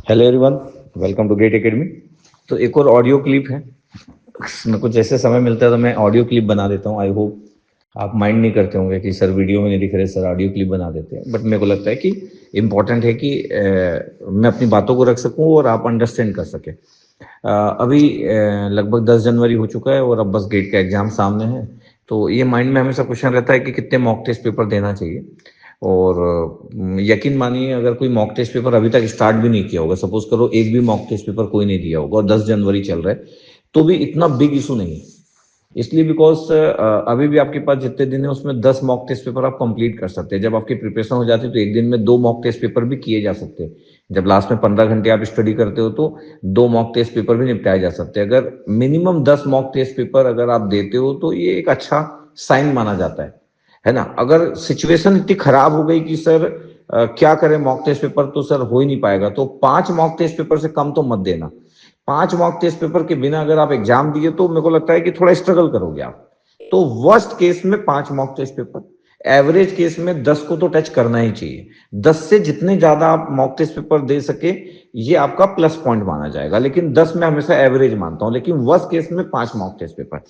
Hello everyone, welcome to Gate Academy. तो एक और ऑडियो क्लिप है। मैं कुछ ऐसे समय मिलता है तो मैं ऑडियो क्लिप बना देता हूँ। आई होप आप माइंड नहीं करते होंगे कि सर वीडियो में नहीं दिख रहे, सर ऑडियो क्लिप बना देते हैं। बट मेरे को लगता है कि इम्पॉर्टेंट है कि मैं अपनी बातों को रख सकूँ और आप अंडरस्टैंड कर सकें। अभी लगभग 10 जनवरी हो चुका है और अब बस गेट का एग्जाम सामने है। तो ये माइंड में हमेशा क्वेश्चन रहता है कि कितने मॉक टेस्ट पेपर देना चाहिए। और यकीन मानिए, अगर कोई मॉक टेस्ट पेपर अभी तक स्टार्ट भी नहीं किया होगा, सपोज करो एक भी मॉक टेस्ट पेपर कोई नहीं दिया होगा और 10 जनवरी चल रहा है, तो भी इतना बिग इशू नहीं है। इसलिए बिकॉज अभी भी आपके पास जितने दिन है उसमें 10 मॉक टेस्ट पेपर आप कंप्लीट कर सकते हैं। जब आपकी प्रिपरेशन हो जाती है तो एक दिन में 2 मॉक टेस्ट पेपर भी किए जा सकते हैं। जब लास्ट में 15 घंटे आप स्टडी करते हो तो 2 मॉक टेस्ट पेपर भी निपटाए जा सकते हैं। अगर मिनिमम 10 मॉक टेस्ट पेपर अगर आप देते हो तो ये एक अच्छा साइन माना जाता है ना। अगर सिचुएशन इतनी खराब हो गई कि सर क्या करें, मॉक टेस्ट पेपर तो सर हो ही नहीं पाएगा, तो 5 मॉक टेस्ट पेपर से कम तो मत देना। 5 मॉक टेस्ट पेपर के बिना अगर आप एग्जाम दिए तो मेरे को लगता है कि थोड़ा स्ट्रगल करोगे आप। तो वर्स्ट केस में 5 mock test paper, average case में 10 को तो टच करना ही चाहिए। 10 से जितने ज्यादा आप मॉक टेस्ट पेपर दे सके ये आपका प्लस पॉइंट माना जाएगा, लेकिन 10 में हमेशा एवरेज मानता हूं। लेकिन वर्स्ट केस में 5 मॉक टेस्ट पेपर।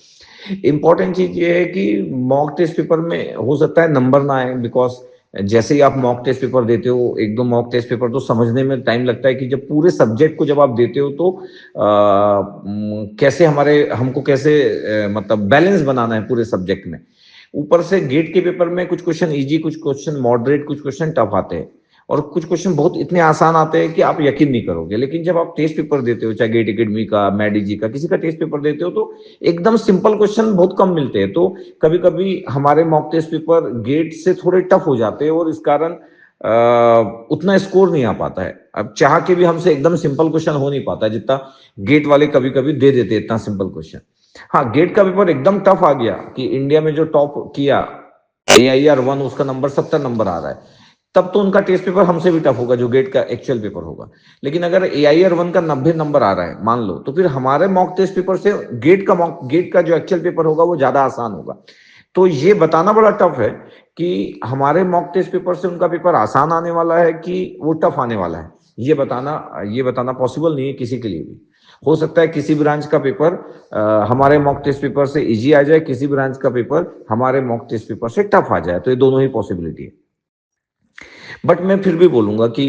इंपॉर्टेंट चीज ये है कि मॉक टेस्ट पेपर में हो सकता है नंबर ना आए, बिकॉज जैसे ही आप मॉक टेस्ट पेपर देते हो, एक दो मॉक टेस्ट पेपर तो समझने में टाइम लगता है कि जब पूरे सब्जेक्ट को जब आप देते हो तो कैसे हमको कैसे मतलब बैलेंस बनाना है पूरे सब्जेक्ट में। ऊपर से गेट के पेपर में कुछ क्वेश्चन इजी, कुछ क्वेश्चन मॉडरेट, कुछ क्वेश्चन टफ आते हैं और कुछ क्वेश्चन बहुत इतने आसान आते हैं कि आप यकीन नहीं करोगे। लेकिन जब आप टेस्ट पेपर देते हो, चाहे गेट एकेडमी का, मैडीजी का, किसी का टेस्ट पेपर देते हो तो एकदम सिंपल क्वेश्चन बहुत कम मिलते हैं। तो कभी कभी हमारे मॉक टेस्ट पेपर गेट से थोड़े टफ हो जाते हैं और इस कारण उतना स्कोर नहीं आ पाता है। अब चाह के भी हमसे एकदम सिंपल क्वेश्चन हो नहीं पाता है जितना गेट वाले कभी कभी दे देते हैं इतना सिंपल क्वेश्चन। हाँ, गेट का पेपर एकदम टफ आ गया कि इंडिया में जो टॉप किया AIR 1, उसका नंबर 70 नंबर आ रहा है, तब तो उनका टेस्ट पेपर हमसे भी टफ होगा जो गेट का एक्चुअल पेपर होगा। लेकिन अगर AIR 1 का 90 नंबर आ रहा है मान लो, तो फिर हमारे मॉक टेस्ट पेपर से गेट का जो एक्चुअल पेपर होगा वो ज्यादा आसान होगा। तो ये बताना बड़ा टफ है कि हमारे मॉक टेस्ट पेपर से उनका पेपर आसान आने वाला है कि वो टफ आने वाला है। ये बताना पॉसिबल नहीं है किसी के लिए भी। हो सकता है किसी ब्रांच का पेपर हमारे मॉक टेस्ट पेपर से इजी आ जाए, किसी ब्रांच का पेपर हमारे मॉक टेस्ट पेपर से टफ आ जाए, तो ये दोनों ही पॉसिबिलिटी है। बट मैं फिर भी बोलूंगा कि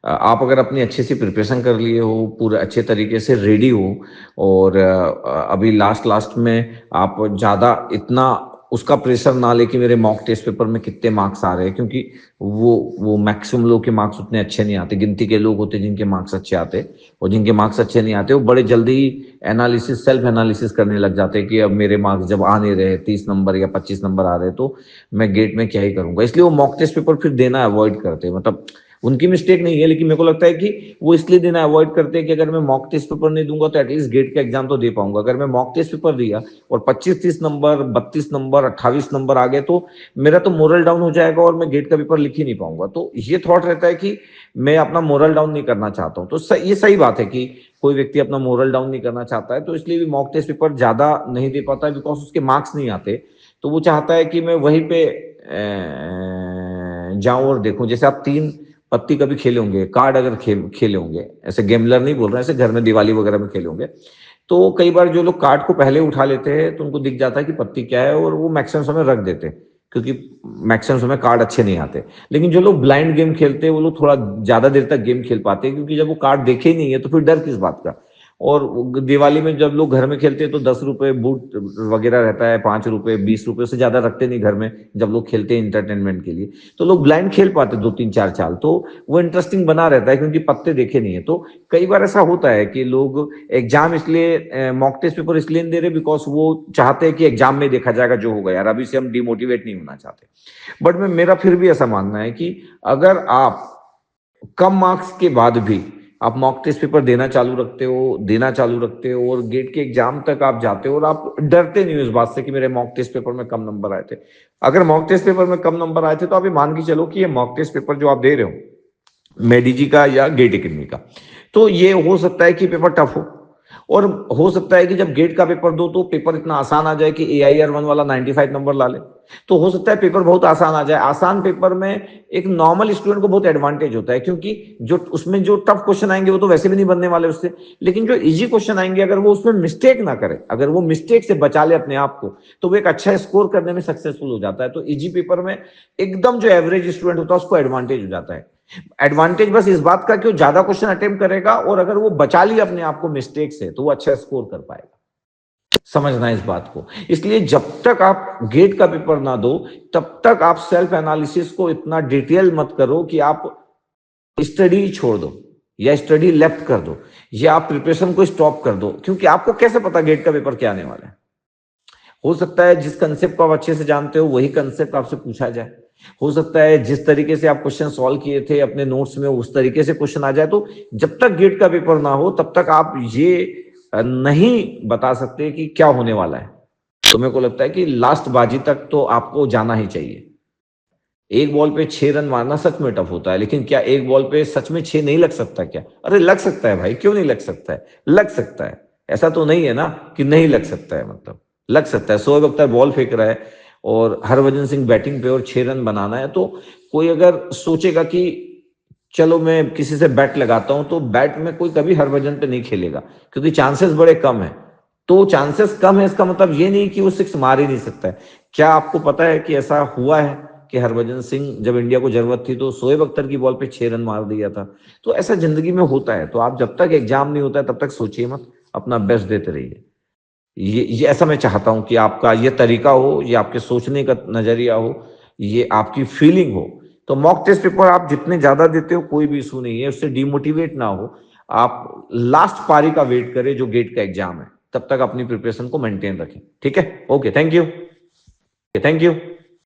आप अगर अपनी अच्छी सी प्रिपरेशन कर लिए हो, पूरे अच्छे तरीके से रेडी हो और अभी लास्ट लास्ट में आप ज़्यादा इतना उसका प्रेशर ना लेके मेरे मॉक टेस्ट पेपर में कितने मार्क्स आ रहे हैं, क्योंकि वो मैक्सिमम लोग के मार्क्स उतने अच्छे नहीं आते। गिनती के लोग होते जिनके मार्क्स अच्छे आते, और जिनके मार्क्स अच्छे नहीं आते वो बड़े जल्दी सेल्फ एनालिसिस करने लग जाते हैं कि अब मेरे मार्क्स जब आ नहीं रहे, 30 नंबर या 25 नंबर आ रहे, तो मैं गेट में क्या ही करूंगा। इसलिए वो मॉक टेस्ट पेपर फिर देना अवॉइड करते हैं। मतलब उनकी मिस्टेक नहीं है, लेकिन मेरे को लगता है कि वो इसलिए देना अवॉइड करते हैं कि अगर मैं मॉक टेस्ट पेपर नहीं दूंगा तो एटलीस्ट गेट का एग्जाम तो दे पाऊंगा। अगर मैं मॉक टेस्ट पेपर दिया और 25-30 नंबर, 32 नंबर, 28 नंबर आ गए तो मेरा तो मोरल डाउन हो जाएगा और मैं गेट का पेपर लिख ही नहीं पाऊंगा। तो ये थॉट रहता है कि मैं अपना मोरल डाउन नहीं करना चाहता हूँ। तो ये सही बात है कि कोई व्यक्ति अपना मोरल डाउन नहीं करना चाहता है, तो इसलिए भी मॉक टेस्ट पेपर ज्यादा नहीं दे पाता है, बिकॉज उसके मार्क्स नहीं आते। तो वो चाहता है कि मैं वहीं पे जाऊं और देखूं। जैसे आप 3 पत्ती कभी खेले होंगे, कार्ड अगर खेले होंगे, ऐसे गेमलर नहीं बोल रहे हैं, ऐसे घर में दिवाली वगैरह में खेले होंगे, तो कई बार जो लोग कार्ड को पहले उठा लेते हैं तो उनको दिख जाता है कि पत्ती क्या है और वो मैक्सिमम समय रख देते हैं, क्योंकि मैक्सिमम समय कार्ड अच्छे नहीं आते। लेकिन जो लोग ब्लाइंड गेम खेलते हैं वो लोग थोड़ा ज्यादा देर तक गेम खेल पाते हैं, क्योंकि जब वो कार्ड देखे ही नहीं है तो फिर डर किस बात का। और दिवाली में जब लोग घर में खेलते हैं तो 10 रुपए बूट वगैरह रहता है, 5 रुपए, 20 रुपए से ज्यादा रखते नहीं घर में जब लोग खेलते हैं इंटरटेनमेंट के लिए। तो लोग ब्लाइंड खेल पाते 2-3-4 चाल, तो वो इंटरेस्टिंग बना रहता है क्योंकि पत्ते देखे नहीं है। तो कई बार ऐसा होता है कि लोग एग्जाम इसलिए मॉक टेस्ट पेपर इसलिए नहीं दे रहे बिकॉज वो चाहते हैं कि एग्जाम में देखा जाएगा जो होगा, यार अभी से हम डिमोटिवेट नहीं होना चाहते। बट मेरा फिर भी ऐसा मानना है कि अगर आप कम मार्क्स के बाद भी आप मॉक टेस्ट पेपर देना चालू रखते हो और गेट के एग्जाम तक आप जाते हो और आप डरते नहीं हो इस बात से कि मेरे मॉक टेस्ट पेपर में कम नंबर आए थे। अगर मॉक टेस्ट पेपर में कम नंबर आए थे तो आप ये मान के चलो कि ये मॉक टेस्ट पेपर जो आप दे रहे हो मेडिजी का या गेट एकेडमी का, तो ये हो सकता है कि पेपर टफ हो। और हो सकता है कि जब गेट का पेपर दो तो पेपर इतना आसान आ जाए कि AIR 1 वाला 95 नंबर ला ले, तो हो सकता है पेपर बहुत आसान आ जाए। आसान पेपर में एक नॉर्मल स्टूडेंट को बहुत एडवांटेज होता है, क्योंकि जो उसमें जो टफ क्वेश्चन आएंगे वो तो वैसे भी नहीं बनने वाले उससे, लेकिन जो इजी क्वेश्चन आएंगे अगर वो उसमें मिस्टेक ना करे, अगर वो मिस्टेक से बचा ले अपने आप को, तो वो एक अच्छा स्कोर करने में सक्सेसफुल हो जाता है। तो इजी पेपर में एकदम जो एवरेज स्टूडेंट होता है उसको एडवांटेज हो जाता है। एडवांटेज बस इस बात का कि वो ज्यादा क्वेश्चन अटेम्प्ट करेगा, और अगर वो बचा लिया अपने आप को मिस्टेक से तो वो अच्छा स्कोर कर पाएगा। समझना इस बात को। इसलिए जब तक आप गेट का पेपर ना दो तब तक आप सेल्फ एनालिसिस को इतना डिटेल मत करो कि आप स्टडी छोड़ दो या स्टडी लेफ्ट कर दो या आप प्रिपरेशन को स्टॉप कर दो, क्योंकि आपको कैसे पता गेट का पेपर क्या आने वाला है। हो सकता है जिस कंसेप्ट को आप अच्छे से जानते हो वही कंसेप्ट आपसे पूछा जाए, हो सकता है जिस तरीके से आप क्वेश्चन सॉल्व किए थे अपने नोट्स में उस तरीके से क्वेश्चन आ जाए। तो जब तक गेट का पेपर ना हो तब तक आप ये नहीं बता सकते कि क्या होने वाला है। तो मेरे को लगता है कि लास्ट बाजी तक तो आपको जाना ही चाहिए। एक बॉल पे 6 रन मारना सच में टफ होता है, लेकिन क्या एक बॉल पे सच में 6 नहीं लग सकता क्या? अरे लग सकता है भाई, क्यों नहीं लग सकता है, लग सकता है। ऐसा तो नहीं है ना कि नहीं लग सकता है, मतलब लग सकता है। शोएब अख्तर बॉल फेंक रहा है और हरभजन सिंह बैटिंग पे और 6 रन बनाना है, तो कोई अगर सोचेगा कि चलो मैं किसी से बैट लगाता हूं, तो बैट में कोई कभी हरभजन पे नहीं खेलेगा, क्योंकि चांसेस बड़े कम है। तो चांसेस कम है इसका मतलब ये नहीं कि वो 6 मार ही नहीं सकता है। क्या आपको पता है कि ऐसा हुआ है कि हरभजन सिंह जब इंडिया को जरूरत थी तो शोएब अख्तर की बॉल पे 6 रन मार दिया था? तो ऐसा जिंदगी में होता है। तो आप जब तक एग्जाम नहीं होता है तब तक सोचिए मत, अपना बेस्ट देते रहिए। ये ऐसा मैं चाहता हूं कि आपका ये तरीका हो, ये आपके सोचने का नजरिया हो, ये आपकी फीलिंग हो। तो मॉक टेस्ट पेपर आप जितने ज्यादा देते हो कोई भी इशू नहीं है, उससे डिमोटिवेट ना हो। आप लास्ट पारी का वेट करें जो गेट का एग्जाम है, तब तक अपनी प्रिपरेशन को मेंटेन रखें। ठीक है, okay, thank you, thank you.